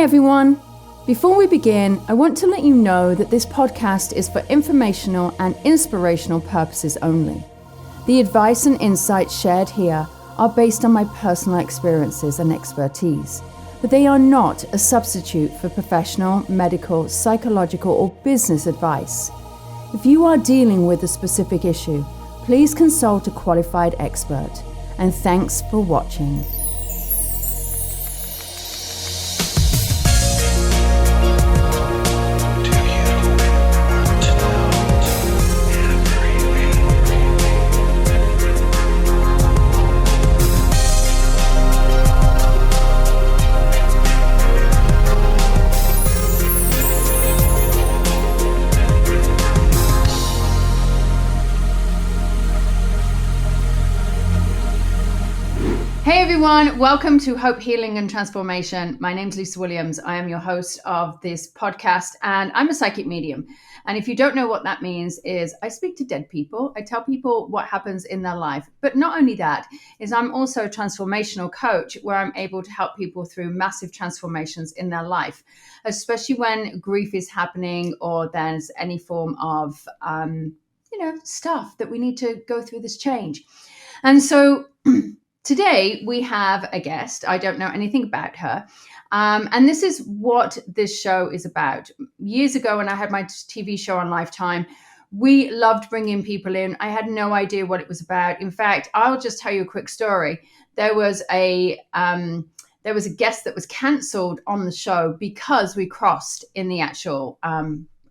everyone. Before we begin, I want to let you know that this podcast is for informational and inspirational purposes only. The advice and insights shared here are based on my personal experiences and expertise, but they are not a substitute for professional, medical, psychological, or business advice. If you are dealing with a specific issue, please consult a qualified expert. And thanks for watching. Hey everyone, welcome to Hope, Healing and Transformation. My name's Lisa Williams. I am your host of this podcast and I'm a psychic medium. And if you don't know what that means is I speak to dead people. I tell people what happens in their life. But not only that, is I'm also a transformational coach where I'm able to help people through massive transformations in their life, especially when grief is happening or there's any form of, stuff that we need to go through this change. And so today we have a guest. I don't know anything about her. And this is what this show is about. Years ago when I had my TV show on Lifetime, we loved bringing people in. I had no idea what it was about. In fact, I'll just tell you a quick story. There was a guest that was cancelled on the show because we crossed in the actual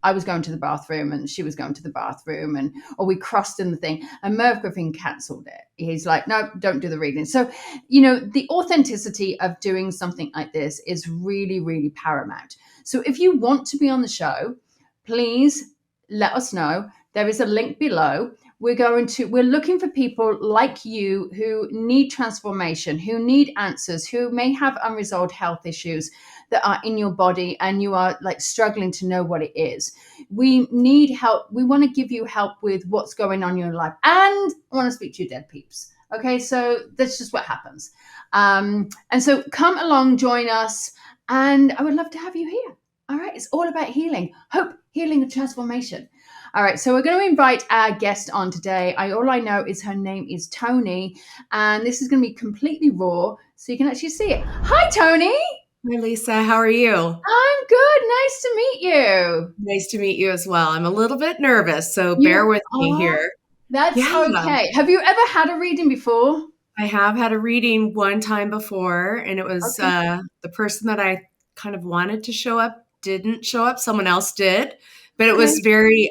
I was going to the bathroom and she was going to the bathroom or we crossed in the thing and Merv Griffin cancelled it. He's like, no, don't do the reading. So, the authenticity of doing something like this is really, really paramount. So if you want to be on the show, please let us know. There is a link below. We're looking for people like you who need transformation, who need answers, who may have unresolved health issues that are in your body and you are like struggling to know what it is. We need help. We want to give you help with what's going on in your life. And I want to speak to you dead peeps. Okay, so that's just what happens. And so come along, join us. And I would love to have you here. All right, it's all about healing, hope, healing and transformation. All right, so we're going to invite our guest on today. All I know is her name is Toni, and this is going to be completely raw, so you can actually see it. Hi, Toni. Hi, Lisa. How are you? I'm good. Nice to meet you. Nice to meet you as well. I'm a little bit nervous, so bear with me here. That's okay. Have you ever had a reading before? I have had a reading one time before, and it was the person that I kind of wanted to show up didn't show up. Someone else did, but it was very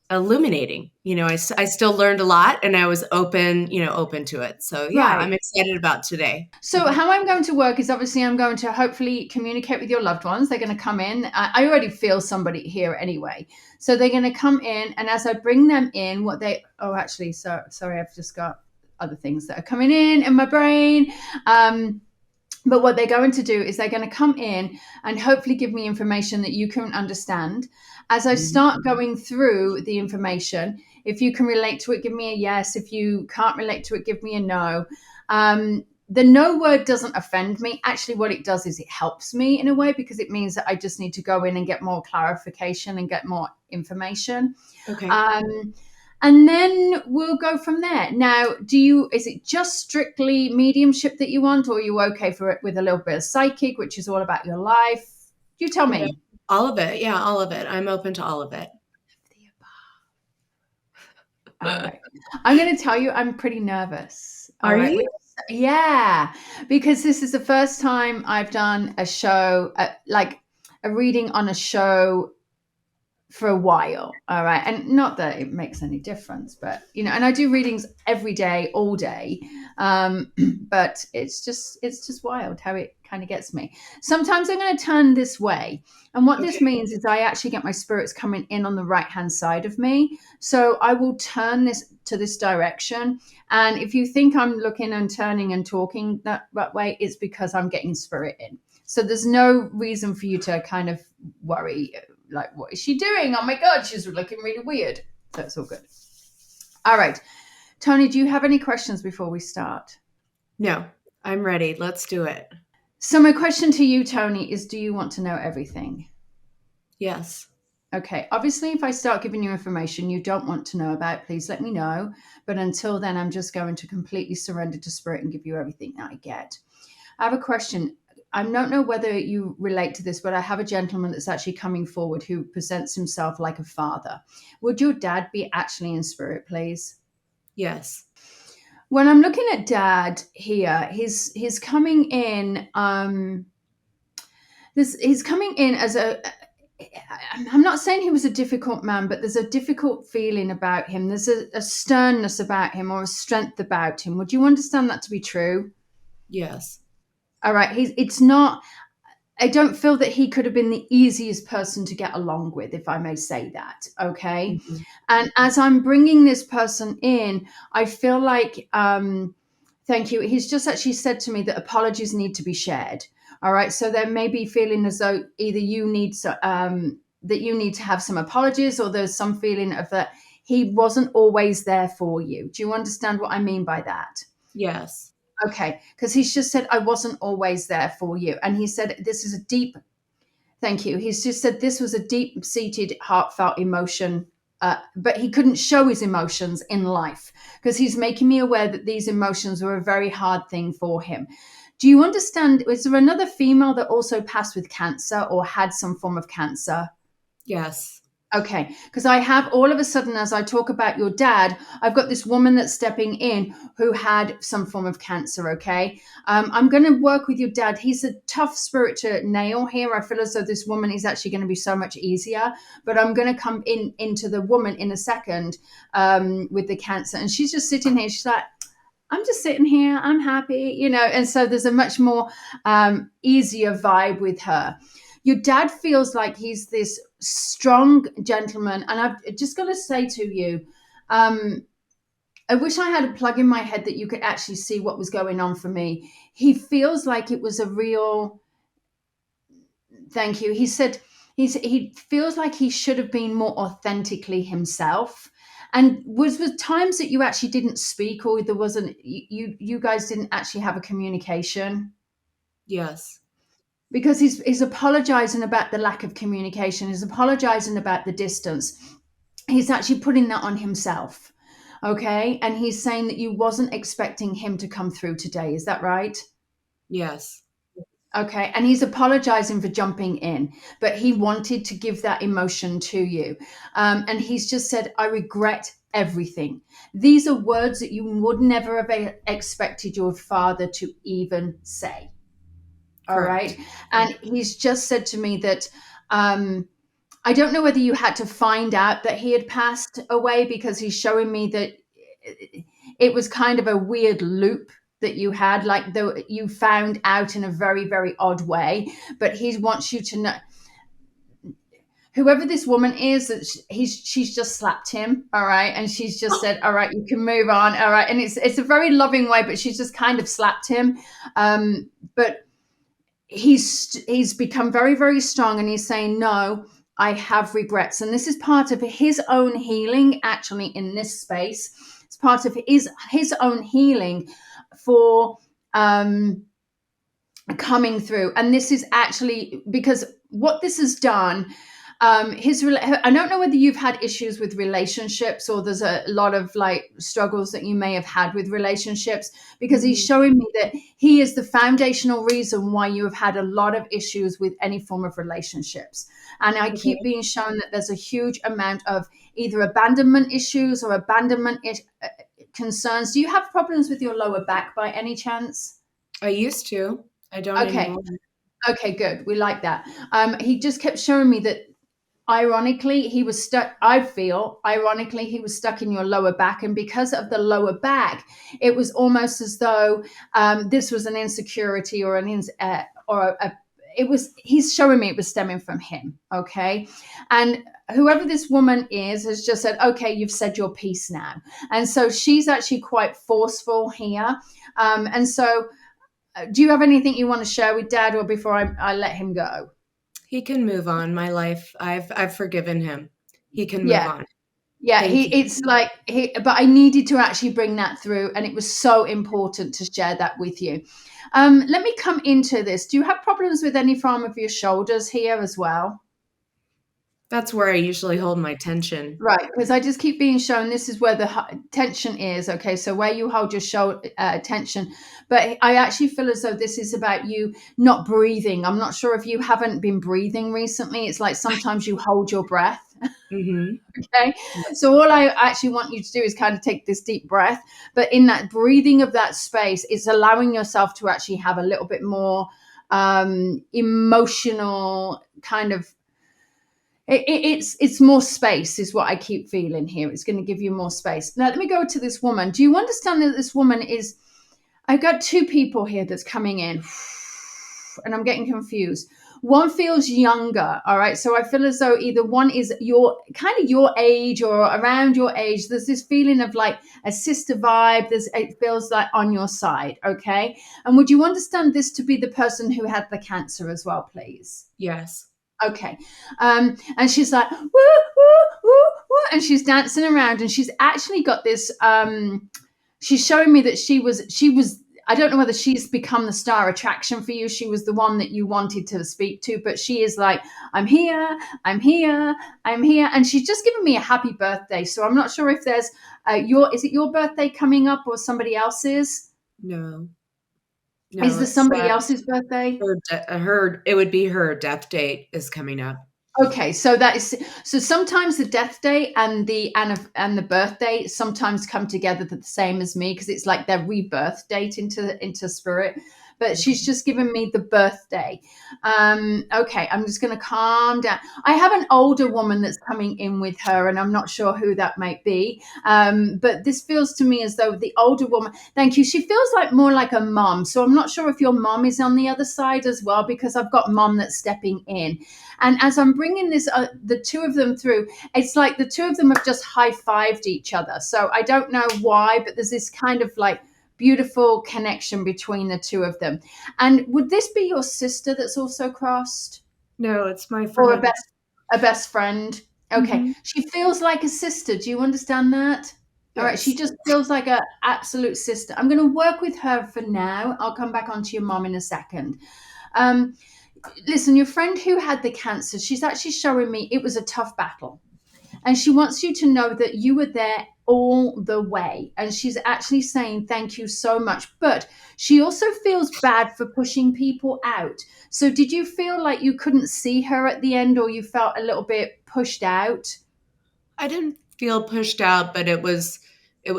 illuminating. I still learned a lot and I was open to it. So yeah, right. I'm excited about today. So how I'm going to work is obviously I'm going to hopefully communicate with your loved ones. They're going to come in. I already feel somebody here anyway. So they're going to come in, and as I bring them in, sorry, I've just got other things that are coming in my brain. But what they're going to do is they're going to come in and hopefully give me information that you can understand. As I start going through the information, if you can relate to it, give me a yes. If you can't relate to it, give me a no. The no word doesn't offend me. Actually, what it does is it helps me in a way, because it means that I just need to go in and get more clarification and get more information. Okay. And then we'll go from there. Now, is it just strictly mediumship that you want, or are you okay for it with a little bit of psychic, which is all about your life? You tell me. All of it. Yeah, all of it. I'm open to all of it. All right. I'm going to tell you, I'm pretty nervous. Are you? Yeah, because this is the first time I've done a show, like a reading on a show for a while. All right. And not that it makes any difference, but, and I do readings every day, all day. But it's just wild how it kind of gets me. Sometimes I'm going to turn this way. And what this means is I actually get my spirits coming in on the right-hand side of me. So I will turn this to this direction. And if you think I'm looking and turning and talking that way, it's because I'm getting spirit in. So there's no reason for you to kind of worry, like, what is she doing? Oh my God, she's looking really weird. So it's all good. All right. Toni, do you have any questions before we start? No, I'm ready. Let's do it. So my question to you, Toni, is do you want to know everything? Yes. Okay, obviously, if I start giving you information you don't want to know about, please let me know. But until then, I'm just going to completely surrender to spirit and give you everything that I get. I have a question. I don't know whether you relate to this, but I have a gentleman that's actually coming forward who presents himself like a father. Would your dad be actually in spirit, please? Yes. When I'm looking at dad here, he's coming in. He's coming in as a. I'm not saying he was a difficult man, but there's a difficult feeling about him. There's a sternness about him or a strength about him. Would you understand that to be true? Yes. All right. It's not, I don't feel that he could have been the easiest person to get along with, if I may say that. Okay. Hmm. And as I'm bringing this person in, I feel like, thank you. He's just actually said to me that apologies need to be shared. All right. So there may be feeling as though either that you need to have some apologies, or there's some feeling of that he wasn't always there for you. Do you understand what I mean by that? Yes. Okay. Because he's just said, I wasn't always there for you. And he said, this is a deep, thank you. He's just said this was a deep seated, heartfelt emotion, but he couldn't show his emotions in life because he's making me aware that these emotions were a very hard thing for him. Do you understand? Was there another female that also passed with cancer or had some form of cancer? Yes. Okay, because I have all of a sudden, as I talk about your dad, I've got this woman that's stepping in who had some form of cancer. Okay, I'm going to work with your dad. He's a tough spirit to nail here. I feel as though this woman is actually going to be so much easier. But I'm going to come into the woman in a second with the cancer, and she's just sitting here. She's like, I'm just sitting here. I'm happy, And so there's a much more easier vibe with her. Your dad feels like he's this strong gentleman, and I've just got to say to you, um, I wish I had a plug in my head that you could actually see what was going on for me. He feels like it was a real. Thank you. He said he feels like he should have been more authentically himself. And was times that you actually didn't speak, or there wasn't you guys didn't actually have a communication? Yes. Because he's apologizing about the lack of communication. He's apologizing about the distance. He's actually putting that on himself. Okay, and he's saying that you wasn't expecting him to come through today. Is that right? Yes. Okay, and he's apologizing for jumping in, but he wanted to give that emotion to you. And he's just said, I regret everything. These are words that you would never have expected your father to even say. All right. Correct. And he's just said to me that I don't know whether you had to find out that he had passed away, because he's showing me that it was kind of a weird loop that you had, like though you found out in a very, very odd way. But he wants you to know, whoever this woman is, that she's just slapped him, all right, and she's just said, all right, you can move on, all right, and it's a very loving way, but she's just kind of slapped him. But he's become very, very strong, and he's saying, no, I have regrets, and this is part of his own healing. Actually, in this space, it's part of his own healing for coming through. And this is actually because what this has done, I don't know whether you've had issues with relationships, or there's a lot of like struggles that you may have had with relationships, because he's Hmm. showing me that he is the foundational reason why you have had a lot of issues with any form of relationships. And I keep Okay. being shown that there's a huge amount of either abandonment issues or concerns. Do you have problems with your lower back by any chance? I used to. I don't Okay. anymore. Okay, good. We like that. He just kept showing me that ironically he was stuck. I feel ironically he was stuck in your lower back, and because of the lower back, it was almost as though this was an insecurity or it was. He's showing me it was stemming from him. Okay, and whoever this woman is has just said, okay, you've said your piece now, and so she's actually quite forceful here, and so. Do you have anything you want to share with Dad, or before I let him go? He can move on. My life. I've forgiven him. He can move Yeah. on. Yeah, Thank you. but I needed to actually bring that through, and it was so important to share that with you. Let me come into this. Do you have problems with any form of your shoulders here as well? That's where I usually hold my tension. Right, because I just keep being shown this is where the tension is. Okay, so where you hold your shoulder tension, but I actually feel as though this is about you not breathing. I'm not sure if you haven't been breathing recently. It's like sometimes you hold your breath. Mhm. Okay, so all I actually want you to do is kind of take this deep breath, but in that breathing of that space, it's allowing yourself to actually have a little bit more emotional kind of it's more space is what I keep feeling here. It's going to give you more space. Now let me go to this woman. Do you understand that this woman is, I've got two people here that's coming in and I'm getting confused. One feels younger, all right? So I feel as though either one is your kind of your age or around your age. There's this feeling of like a sister vibe. It feels like on your side, okay? And would you understand this to be the person who had the cancer as well, please? Yes. Okay. And she's like, woo, woo, woo, woo, and she's dancing around and she's actually got this, she's showing me that she was, I don't know whether she's become the star attraction for you. She was the one that you wanted to speak to, but she is like, I'm here, I'm here, I'm here. And she's just given me a happy birthday. So I'm not sure if there's is it your birthday coming up or somebody else's? No. Is No, there it's, somebody else's birthday? her it would be her death date is coming up. Okay, so that is so sometimes the death date and the birthday sometimes come together the same as me because it's like their rebirth date into spirit. But she's Okay. just given me the birthday. Okay, I'm just going to calm down. I have an older woman that's coming in with her, and I'm not sure who that might be. But this feels to me as though the older woman. Thank you. She feels like more like a mom. So I'm not sure if your mom is on the other side as well because I've got mom that's stepping in. And as I'm bringing this, the two of them through, it's like the two of them have just high-fived each other. So I don't know why, but there's this kind of like beautiful connection between the two of them. And would this be your sister that's also crossed, No, it's my or friend. a best friend? Okay, Mhm. she feels like a sister. Do you understand that? All right, she Yes. just feels like a absolute sister. I'm going to work with her for now. I'll come back onto your mom in a second. Um, Listen, your friend who had the cancer, she's actually showing me it was a tough battle. And she wants you to know that you were there all the way. And she's actually saying thank you so much. But she also feels bad for pushing people out. So did you feel like you couldn't see her at the end or you felt a little bit pushed out? I didn't feel pushed out, but it was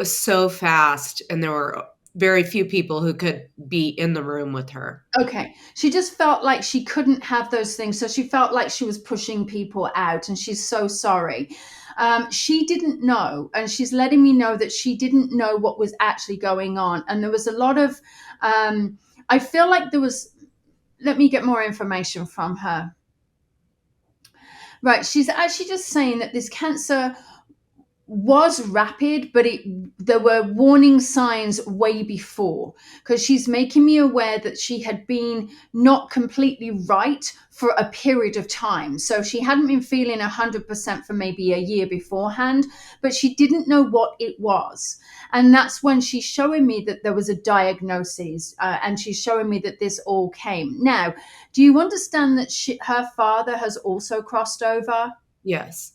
so fast and there were very few people who could be in the room with her. Okay. She just felt like she couldn't have those things. So she felt like she was pushing people out, and she's so sorry. She didn't know, and she's letting me know that she didn't know what was actually going on. And there was a lot of, I feel like there was, let me get more information from her. Right. She's actually just saying that this cancer was rapid, but there were warning signs way before because she's making me aware that she had been not completely right for a period of time. So she hadn't been feeling 100% for maybe a year beforehand, but she didn't know what it was. And that's when she's showing me that there was a diagnosis, and she's showing me that this all came. Now, do you understand that her father has also crossed over? Yes.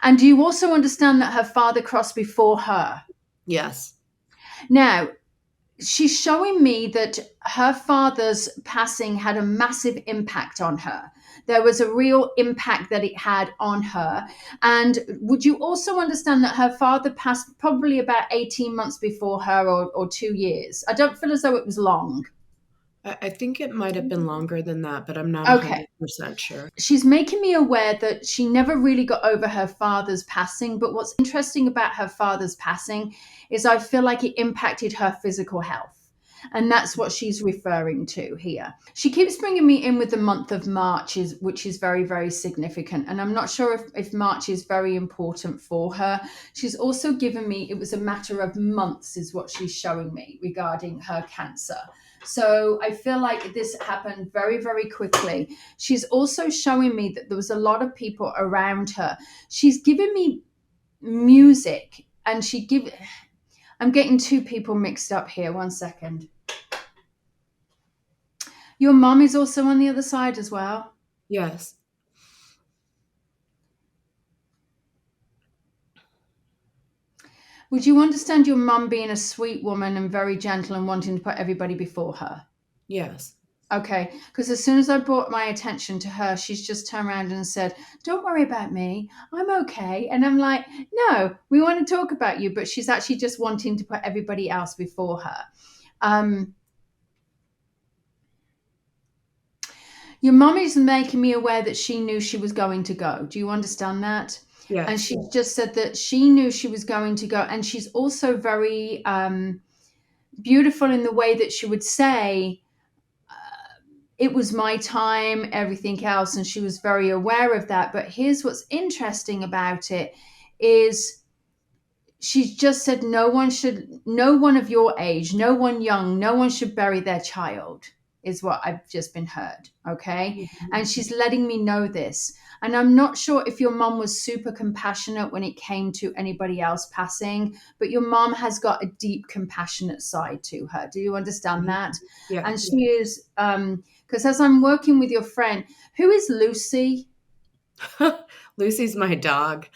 And do you also understand that her father crossed before her? Yes. Now, she's showing me that her father's passing had a massive impact on her. There was a real impact that it had on her. And would you also understand that her father passed probably about 18 months before her, or 2 years? I don't feel as though it was long. I think it might have been longer than that, but I'm not Okay. 100% sure. She's making me aware that she never really got over her father's passing. But what's interesting about her father's passing is I feel like it impacted her physical health. And that's what she's referring to here. She keeps bringing me in with the month of March, which is very, very significant. And I'm not sure if March is very important for her. She's also given me, it was a matter of months, is what she's showing me regarding her cancer. So I feel like this happened very, very quickly. She's also showing me that there was a lot of people around her. She's given me music, and I'm getting two people mixed up here. One second. Your mom is also on the other side as well? Yes. Would you understand your mum being a sweet woman and very gentle and wanting to put everybody before her? Yes. Okay, because as soon as I brought my attention to her, she's just turned around and said, "Don't worry about me. I'm okay." And I'm like, "No, we want to talk about you." But she's actually just wanting to put everybody else before her. Um, your mum is making me aware that she knew she was going to go. Do you understand that? And Yes. she just said that she knew she was going to go. And she's also very beautiful in the way that she would say, it was my time, everything else, and she was very aware of that. But here's what's interesting about it is she's just said no one of your age, no one young, no one should bury their child, is what I've just been heard. Okay. Mhm. And she's letting me know this. And I'm not sure if your mom was super compassionate when it came to anybody else passing, but your mom has got a deep compassionate side to her. Do you understand that? Yeah. And she is, because as I'm working with your friend, who is Lucy? Lucy's my dog,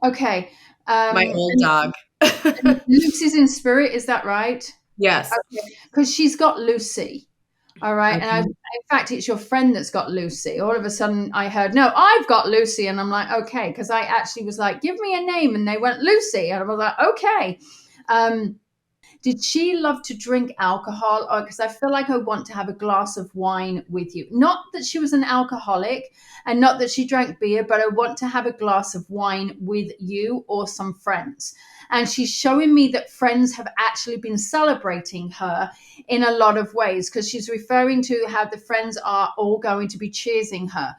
Okay. my old dog. And Lucy's in spirit, is that right? Yes. Okay, because she's got Lucy. All right. And Okay. in fact, it's your friend that's got Lucy. All of a sudden, I heard, "No, I've got Lucy." And I'm like, "Okay." Because I actually was like, "Give me a name." And they went, "Lucy." And I was like, "Okay." Um, did she love to drink alcohol? Or because I feel like I want to have a glass of wine with you. Not that she was an alcoholic and not that she drank beer, but I want to have a glass of wine with you or some friends. And she's showing me that friends have actually been celebrating her in a lot of ways because she's referring to how the friends are all going to be cheersing her.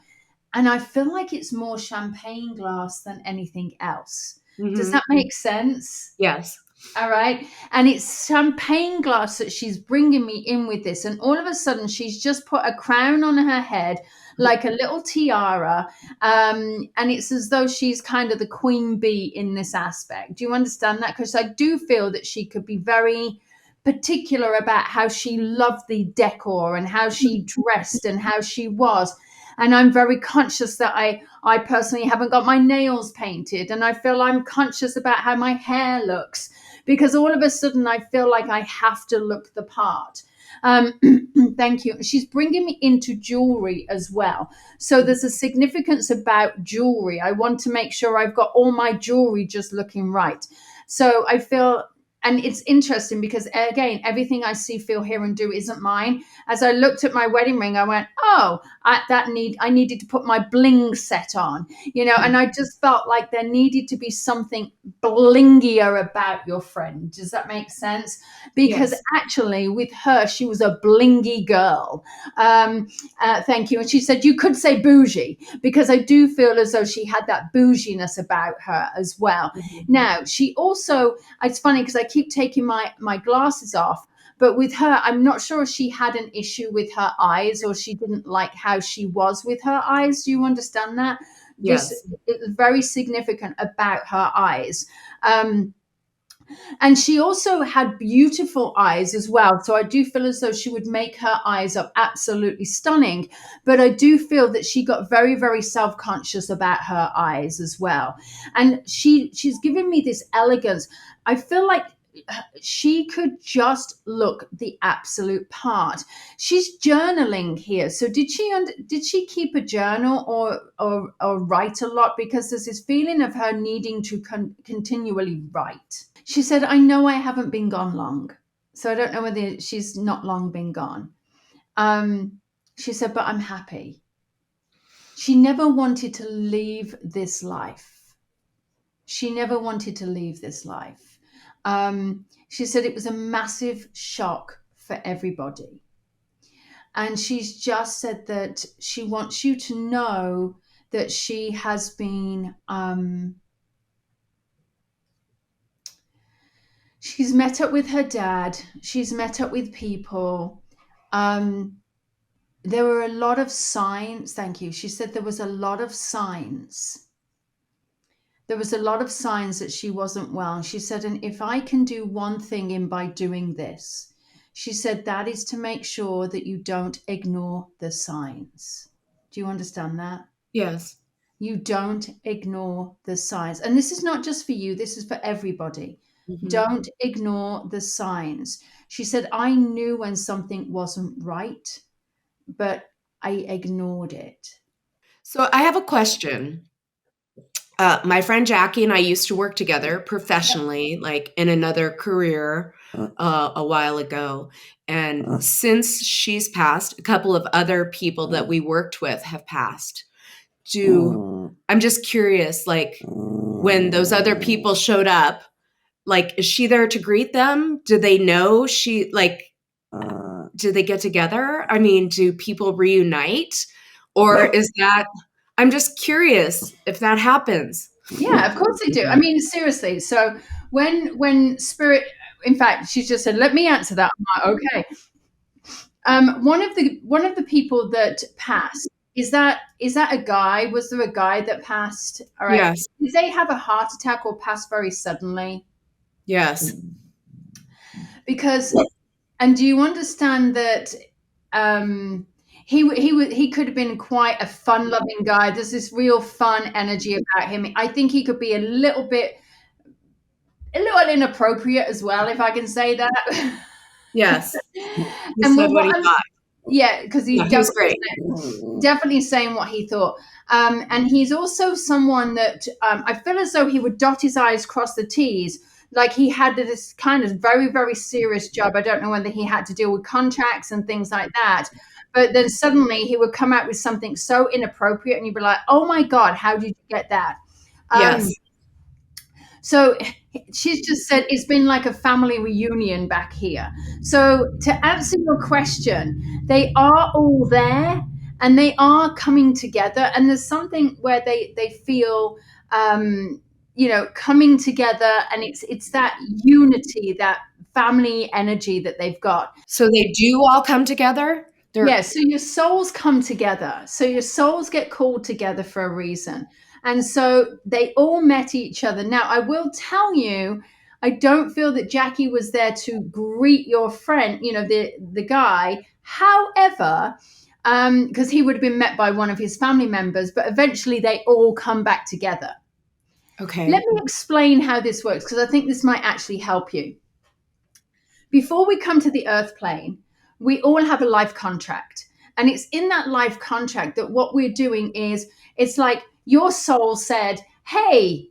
And I feel like it's more champagne glass than anything else. Does Hmm. that make sense? Yes. All right. And it's champagne glass that she's bringing me in with this. And all of a sudden, she's just put a crown on her head, like a little tiara. And it's as though she's kind of the queen bee in this aspect. Do you understand that? Because I do feel that she could be very particular about how she loved the decor and how she dressed and how she was. And I'm very conscious that I personally haven't got my nails painted. And I feel I'm conscious about how my hair looks because all of a sudden I feel like I have to look the part. Um, thank you. She's bringing me into jewelry as well. So there's a significance about jewelry. I want to make sure I've got all my jewelry just looking right. So I feel, and it's interesting because again, everything I see, feel, hear, and do isn't mine. As I looked at my wedding ring, I went, "Oh, I needed to put my bling set on, and I just felt like there needed to be something blingier about your friend." Does that make sense? Because Yes. actually, with her, she was a blingy girl. Thank you. And she said, "You could say bougie," because I do feel as though she had that bouginess about her as well. Mhm. Now, she also, it's funny because I keep taking my glasses off. But with her, I'm not sure if she had an issue with her eyes or she didn't like how she was with her eyes. Do you understand that? This Yes. is very significant about her eyes. And she also had beautiful eyes as well. So I do feel as though she would make her eyes up absolutely stunning. But I do feel that she got very, very self-conscious about her eyes as well. And she's given me this elegance. I feel like she could just look the absolute part. She's journaling here. So did she keep a journal or write a lot? Because there's this feeling of her needing to continually write. She said, "I know I haven't been gone long." So I don't know whether she's not long been gone. She said, "But I'm happy." She never wanted to leave this life. She never wanted to leave this life. She said it was a massive shock for everybody. And she's just said that she wants you to know that she has been, she's met up with her dad, she's met up with people. Um, there were a lot of signs. Thank you. She said there was a lot of signs there was a lot of signs that she wasn't well. She said, and if I can do one thing in by doing this, she said, that is to make sure that you don't ignore the signs. Do you understand that? Yes. You don't ignore the signs. And this is not just for you, this is for everybody. Mm-hmm. Don't ignore the signs. She said, I knew when something wasn't right, but I ignored it. So I have a question. My friend Jackie and I used to work together professionally, like in another career a while ago. And since she's passed, a couple of other people that we worked with have passed. I'm just curious, like when those other people showed up, like, is she there to greet them? Do they know do they get together? I mean, do people reunite? Or is that, I'm just curious if that happens. Yeah, of course they do. I mean, seriously. So when spirit, in fact, she just said, "Let me answer that." I'm like, okay. One of the people that passed, is that a guy? Was there a guy that passed? All right. Yes. Did they have a heart attack or pass very suddenly? Yes. Because, and do you understand that he could have been quite a fun-loving guy. There's this real fun energy about him. I think he could be a little inappropriate as well, if I can say that. Yes. He And said what he thought. yeah, because Yeah, he was great. definitely saying what he thought. And he's also someone that I feel as though he would dot his I's, cross the T's. Like he had this kind of very, very serious job. I don't know whether he had to deal with contracts and things like that. But then suddenly he would come out with something so inappropriate, and you'd be like, oh my God, how did you get that? Yes. So she's just said it's been like a family reunion back here. So to answer your question, they are all there and they are coming together. And there's something where they feel, coming together, and it's that unity, that family energy that they've got. So they do all come together? Yeah, so your souls come together. So your souls get called together for a reason. And so they all met each other. Now, I will tell you, I don't feel that Jackie was there to greet your friend, the guy. However, because he would have been met by one of his family members, but eventually they all come back together. Okay. Let me explain how this works, because I think this might actually help you. Before we come to the earth plane, we all have a life contract. And it's in that life contract that what we're doing is, it's like your soul said, hey,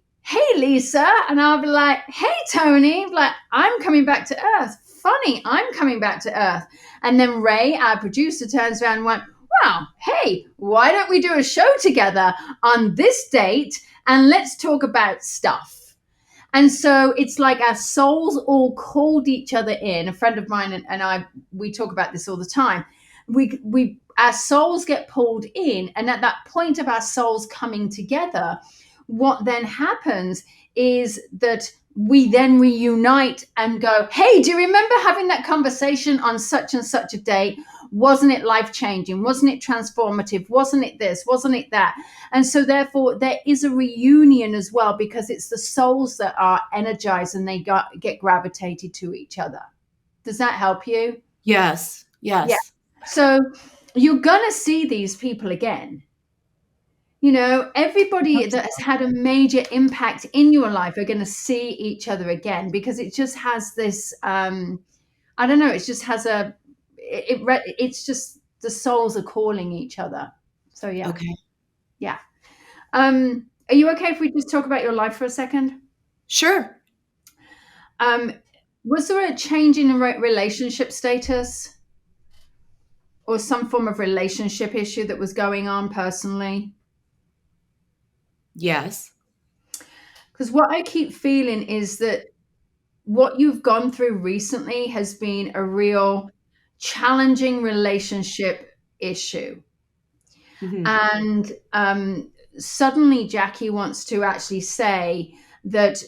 Lisa. And I'll be like, hey, Toni. Like, I'm coming back to earth. Funny, I'm coming back to earth. And then Ray, our producer, turns around and went, wow, hey, why don't we do a show together on this date and let's talk about stuff? And so it's like our souls all called each other in. A friend of mine and I, we talk about this all the time. Our souls get pulled in, and at that point of our souls coming together, what then happens is that we then reunite and go, hey, do you remember having that conversation on such and such a date? Wasn't it life-changing? Wasn't it transformative? Wasn't it this? Wasn't it that? And so therefore there is a reunion as well, because it's the souls that are energized and they get gravitated to each other. Does that help you? Yes. Yes. Yeah. So you're going to see these people again. Everybody that has had a major impact in your life are going to see each other again, because it just has this, I don't know, it just has it's just the souls are calling each other. So yeah. Okay. Yeah. Are you okay if we just talk about your life for a second? Sure. Was there a change in relationship status or some form of relationship issue that was going on personally? Yes. Because what I keep feeling is that what you've gone through recently has been a real challenging relationship issue. Mm-hmm. And suddenly Jackie wants to actually say that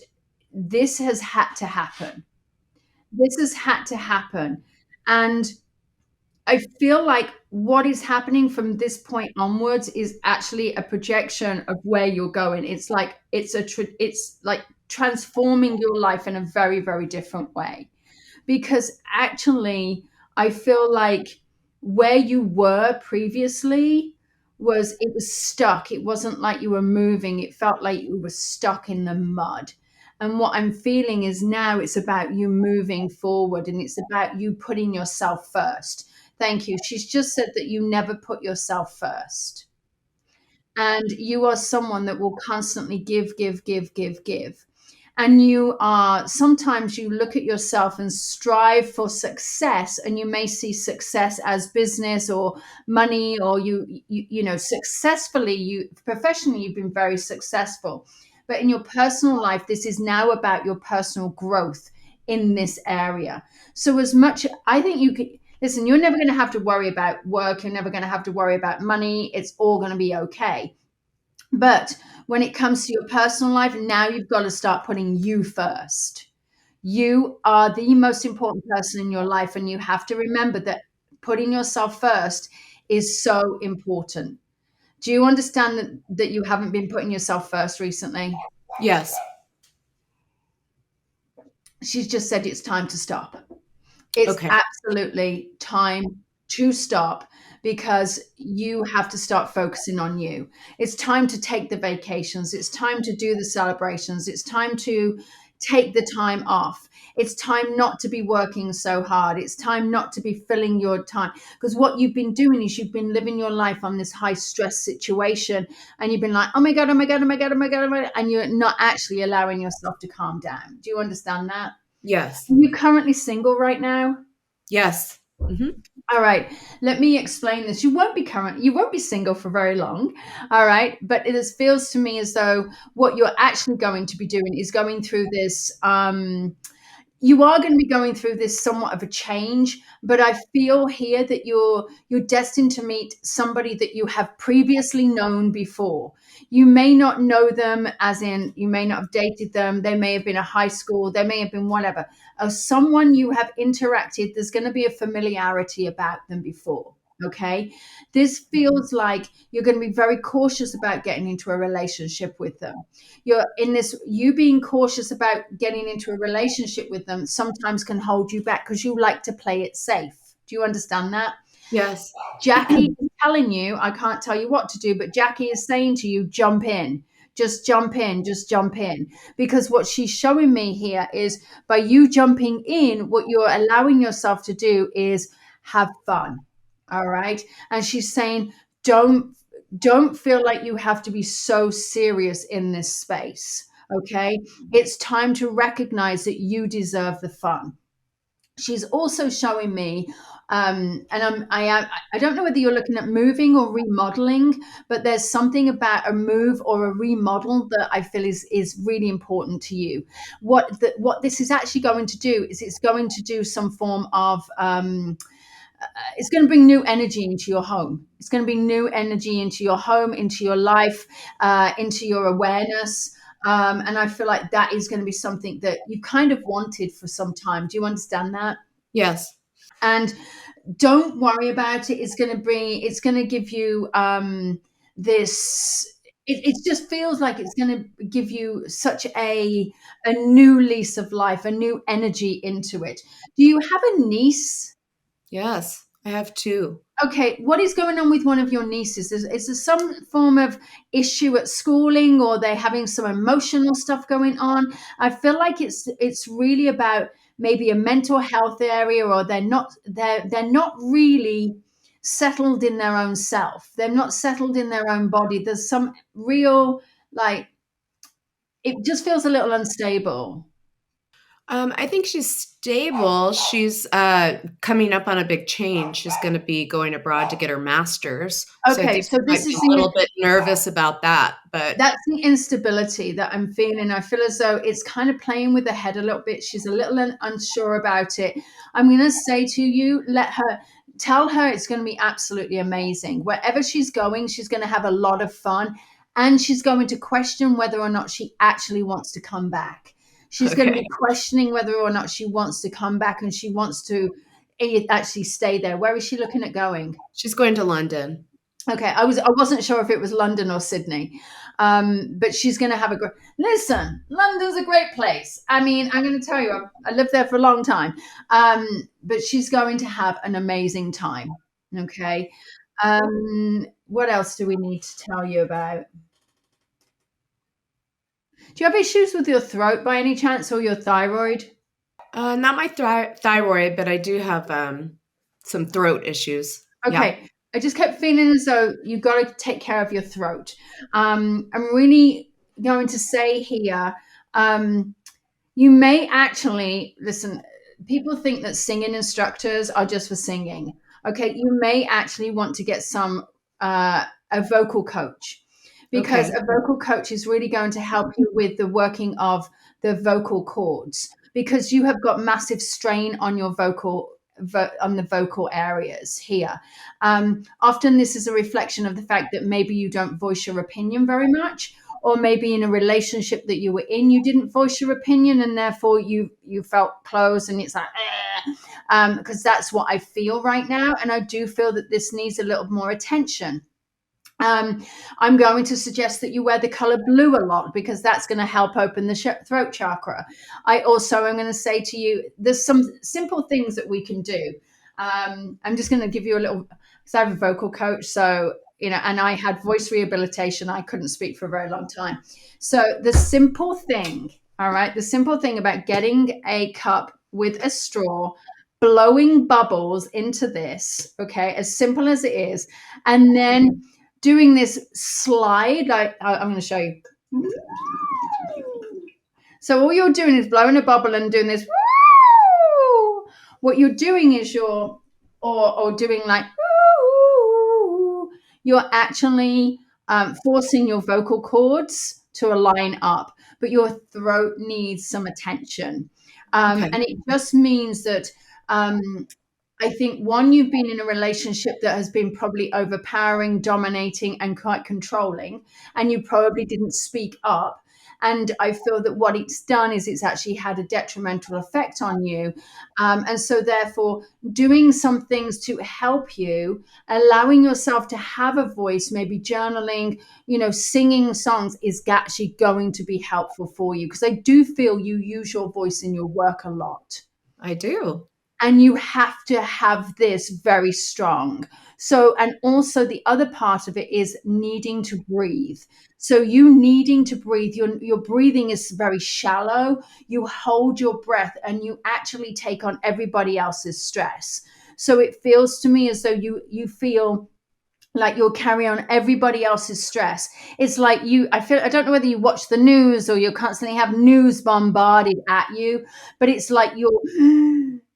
this has had to happen. This has had to happen. And I feel like what is happening from this point onwards is actually a projection of where you're going. It's like transforming your life in a very, very different way. Because actually, I feel like where you were previously was it was stuck. It wasn't like you were moving. It felt like you were stuck in the mud. And what I'm feeling is now it's about you moving forward and it's about you putting yourself first. Thank you. She's just said that you never put yourself first. And you are someone that will constantly give, give, give, give, give. And you are sometimes you look at yourself and strive for success, and you may see success as business or money, or you know, successfully, you professionally, you've been very successful. But in your personal life, this is now about your personal growth in this area. So, as much, I think you could listen, you're never going to have to worry about work, you're never going to have to worry about money, it's all going to be okay. But when it comes to your personal life, now you've got to start putting you first. You are the most important person in your life, and you have to remember that putting yourself first is so important. Do you understand that you haven't been putting yourself first recently? Yes. She's just said it's time to stop. It's Okay. absolutely time to stop because you have to start focusing on you. It's time to take the vacations. It's time to do the celebrations. It's time to take the time off. It's time not to be working so hard. It's time not to be filling your time. Because what you've been doing is you've been living your life on this high stress situation and you've been like, oh my God, oh my God, oh my God, oh my God, oh my God, and you're not actually allowing yourself to calm down. Do you understand that? Yes. Are you currently single right now? Yes. Hmm. All right, let me explain this. You won't be single for very long. All right, but it is, feels to me as though what you're actually going to be doing is going through this. You are going to be going through this somewhat of a change, but I feel here that you're destined to meet somebody that you have previously known before. You may not know them, as in you may not have dated them. They may have been a high school, they may have been whatever. Someone you have interacted, there's going to be a familiarity about them before. Okay, this feels like you're going to be very cautious about getting into a relationship with them. You're in this, you being cautious about getting into a relationship with them sometimes can hold you back because you like to play it safe. Do you understand that? Yes. Jackie is telling you, I can't tell you what to do, but Jackie is saying to you, jump in. Just jump in, just jump in. Because what she's showing me here is by you jumping in, what you're allowing yourself to do is have fun. All right. And she's saying, don't don't feel like you have to be so serious in this space. Okay. It's time to recognize that you deserve the fun. She's also showing me and I don't know whether you're looking at moving or remodeling, but there's something about a move or a remodel that I feel is really important to you. What this is actually going to do is it's going to do some form of it's going to bring new energy into your home. It's going to bring new energy into your home, into your life, into your awareness. And I feel like that is going to be something that you kind of wanted for some time. Do you understand that? Yes. And don't worry about it. It's going to give you this. It just feels like it's going to give you such a new lease of life, a new energy into it. Do you have a niece? Yes. I have two. Okay, what is going on with one of your nieces? Is there some form of issue at schooling, or they're having some emotional stuff going on? I feel like it's really about maybe a mental health area, or they're not really settled in their own self. They're not settled in their own body. There's some real like it just feels a little unstable. I think she's stable. She's coming up on a big change. She's going to be going abroad to get her master's. So I Okay, think so she might this be is a little bit nervous about that. But that's the instability that I'm feeling. I feel as though it's kind of playing with the head a little bit. She's a little unsure about it. I'm going to say to you, tell her it's going to be absolutely amazing. Wherever she's going, she's going to have a lot of fun and she's going to question whether or not she actually wants to come back. She's going to be okay. questioning whether or not she wants to come back and she wants to. actually stay there? Where is she looking at going? She's going to London. Okay, I wasn't sure if it was London or Sydney, but she's going to have a great. Listen, London's a great place. I mean, I'm going to tell you, I lived there for a long time, but she's going to have an amazing time. Okay, what else do we need to tell you about? Do you have issues with your throat by any chance, or your thyroid? Not my thyroid, but I do have some throat issues. Yeah. Okay. I just kept feeling as though you've got to take care of your throat. I'm really going to say here, you may actually listen. People think that singing instructors are just for singing. Okay, you may actually want to get a vocal coach, because Okay. a vocal coach is really going to help you with the working of the vocal cords, because you have got massive strain on your on the vocal areas here. Often this is a reflection of the fact that maybe you don't voice your opinion very much, or maybe in a relationship that you were in, you didn't voice your opinion, and therefore you felt closed, and it's like, because that's what I feel right now, and I do feel that this needs a little more attention. I'm going to suggest that you wear the color blue a lot, because that's going to help open the throat chakra. I also am going to say to you, there's some simple things that we can do. I'm just going to give you a little, because I have a vocal coach. So, and I had voice rehabilitation. I couldn't speak for a very long time. So the simple thing, all right, the simple thing about getting a cup with a straw, blowing bubbles into this, okay, as simple as it is, and then doing this slide, like I'm going to show you. So all you're doing is blowing a bubble and doing this. What you're doing is or doing like, you're actually forcing your vocal cords to align up, but your throat needs some attention. Okay. And it just means that I think, one, you've been in a relationship that has been probably overpowering, dominating, and quite controlling, and you probably didn't speak up. And I feel that what it's done is it's actually had a detrimental effect on you. And so, therefore, doing some things to help you, allowing yourself to have a voice, maybe journaling, singing songs, is actually going to be helpful for you. Because I do feel you use your voice in your work a lot. I do. And you have to have this very strong. So, and also the other part of it is needing to breathe. So you needing to breathe, your breathing is very shallow. You hold your breath and you actually take on everybody else's stress. So it feels to me as though you feel like you'll carry on everybody else's stress. It's like I don't know whether you watch the news or you constantly have news bombarded at you, but it's like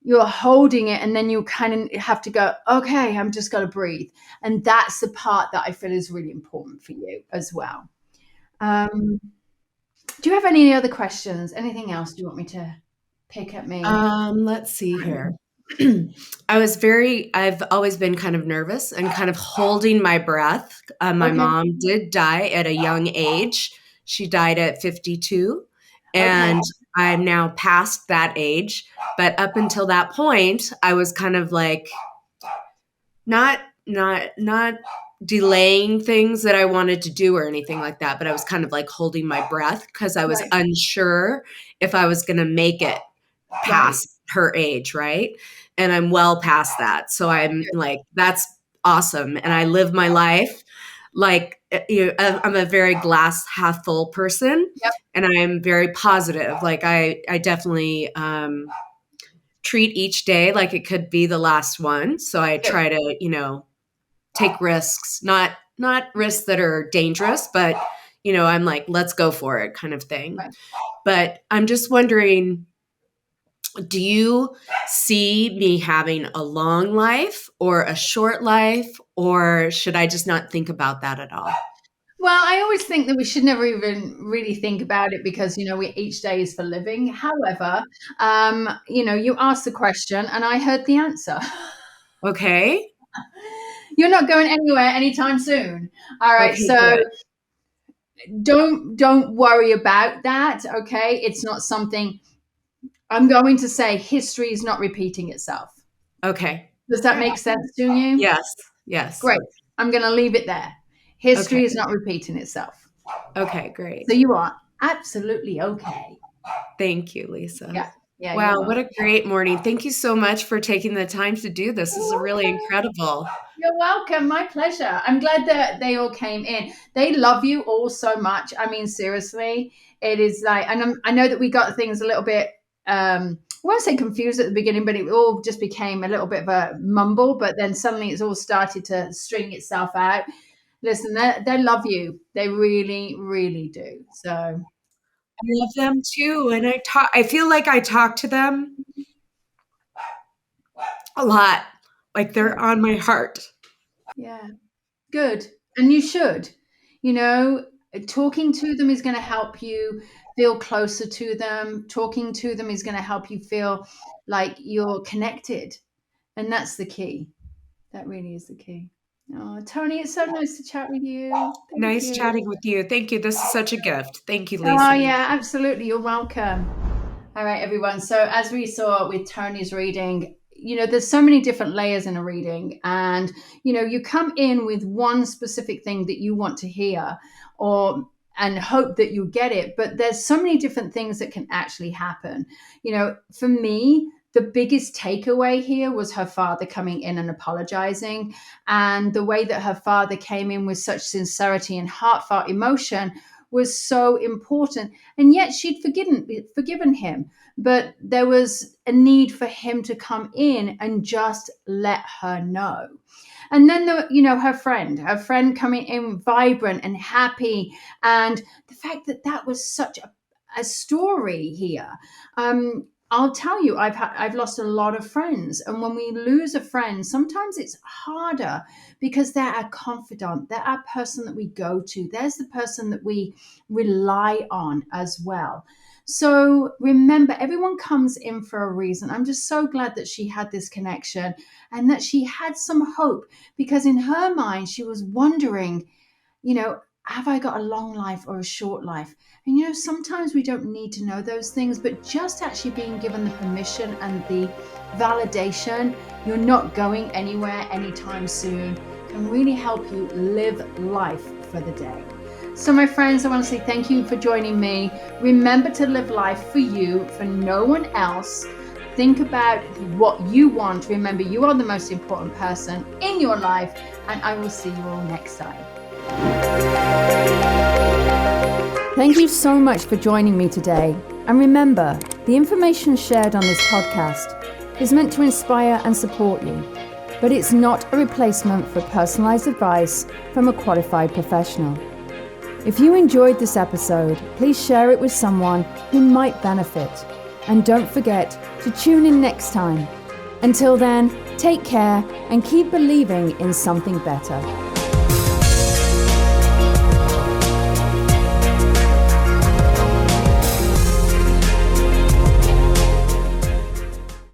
you're holding it, and then you kind of have to go, okay, I'm just going to breathe. And that's the part that I feel is really important for you as well. Do you have any other questions? Anything else do you want me to pick at me? Let's see here. I've always been kind of nervous and kind of holding my breath. My Okay. mom did die at a young age. She died at 52, and I'm now past that age. But up until that point, I was kind of like not delaying things that I wanted to do or anything like that, but I was kind of like holding my breath because I was unsure if I was going to make it past her age, right? And I'm well past that. So I'm like, that's awesome. And I live my life like, I'm a very glass half full person. Yep. And I'm very positive. Like I definitely treat each day like it could be the last one. So I try to, take risks, not risks that are dangerous, but I'm like, let's go for it kind of thing. Right. But I'm just wondering, do you see me having a long life or a short life, or should I just not think about that at all? Well, I always think that we should never even really think about it, because, each day is for living. However, you asked the question and I heard the answer. Okay. You're not going anywhere anytime soon. All right. Okay, So good. don't worry about that. Okay. It's not something. I'm going to say history is not repeating itself. Okay. Does that make sense to you? Yes. Yes. Great. I'm going to leave it there. History Okay. is not repeating itself. Okay, So great. you are absolutely okay. Thank you, Lisa. Yeah. Yeah. You're Wow, what welcome. a great morning. Thank you so much for taking the time to do this. This is really incredible. You're welcome. My pleasure. I'm glad that they all came in. They love you all so much. I mean, seriously, it is like, and I know that we got things a little bit, I won't say confused at the beginning, but it all just became a little bit of a mumble. But then suddenly it's all started to string itself out. Listen, they love you. They really, really do. So, I love them too. And I feel like I talk to them a lot. Like they're on my heart. yeah. Good. And you should. You know, talking to them is going to help you feel closer to them. Talking to them is going to help you feel like you're connected. And that's the key. That really is the key. Oh, Toni, it's so nice to chat with you. Thank Nice you. chatting with you. Thank you. This is such a gift. Thank you, Oh, Lisa. yeah, absolutely. You're welcome. All right, everyone. So, as we saw with Toni's reading, there's so many different layers in a reading. And, you come in with one specific thing that you want to hear and hope that you get it. But there's so many different things that can actually happen. For me, the biggest takeaway here was her father coming in and apologizing. And the way that her father came in with such sincerity and heartfelt emotion was so important. And yet she'd forgiven him. But there was a need for him to come in and just let her know. And then her friend coming in vibrant and happy, and the fact that that was such a story here. I'll tell you, I've lost a lot of friends, and when we lose a friend, sometimes it's harder because they're our confidant, they're our person that we go to, there's the person that we rely on as well. So remember, everyone comes in for a reason. I'm just so glad that she had this connection and that she had some hope, because in her mind, she was wondering, have I got a long life or a short life? And sometimes we don't need to know those things, but just actually being given the permission and the validation, you're not going anywhere anytime soon, can really help you live life for the day. So my friends, I want to say thank you for joining me. Remember to live life for you, for no one else. Think about what you want. Remember, you are the most important person in your life, and I will see you all next time. Thank you so much for joining me today. And remember, the information shared on this podcast is meant to inspire and support you, but it's not a replacement for personalized advice from a qualified professional. If you enjoyed this episode, please share it with someone who might benefit. And don't forget to tune in next time. Until then, take care and keep believing in something better.